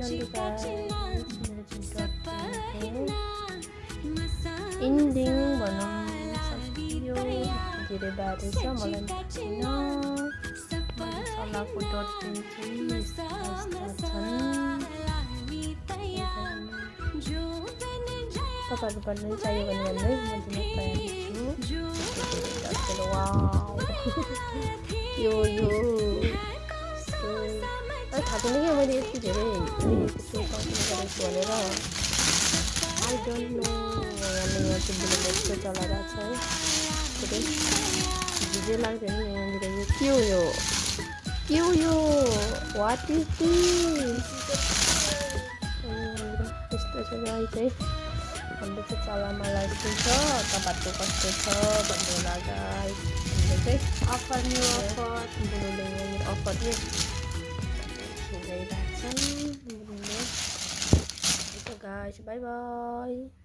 nanti guys, ending भनौँ सक्यो धेरै बारे छ मलाई छैन मसलाको डट चाहिँ तपाईँहरू पनि चाहियो भने भन्दै म दिन तयार छु वाउ यो थाहा छैन कि मैले यति धेरै गरेको भनेर आई डोन्ट नो यहाँ चाहिँ यस्तो चलाइरहेको छ है भिडियो लाग्दैन यहाँनिर यो के हो यो वाट इज दिस यस्तो छ गाइस है हाम्रो चाहिँ चलामाला यस्तो छ तपाईँहरूको कस्तो छ भन्नु होला गाइस हाम्रो चाहिँ अफर न्यू अफर बुनुले यहाँनिर अफर नै गइरहेको छ guys, bye bye.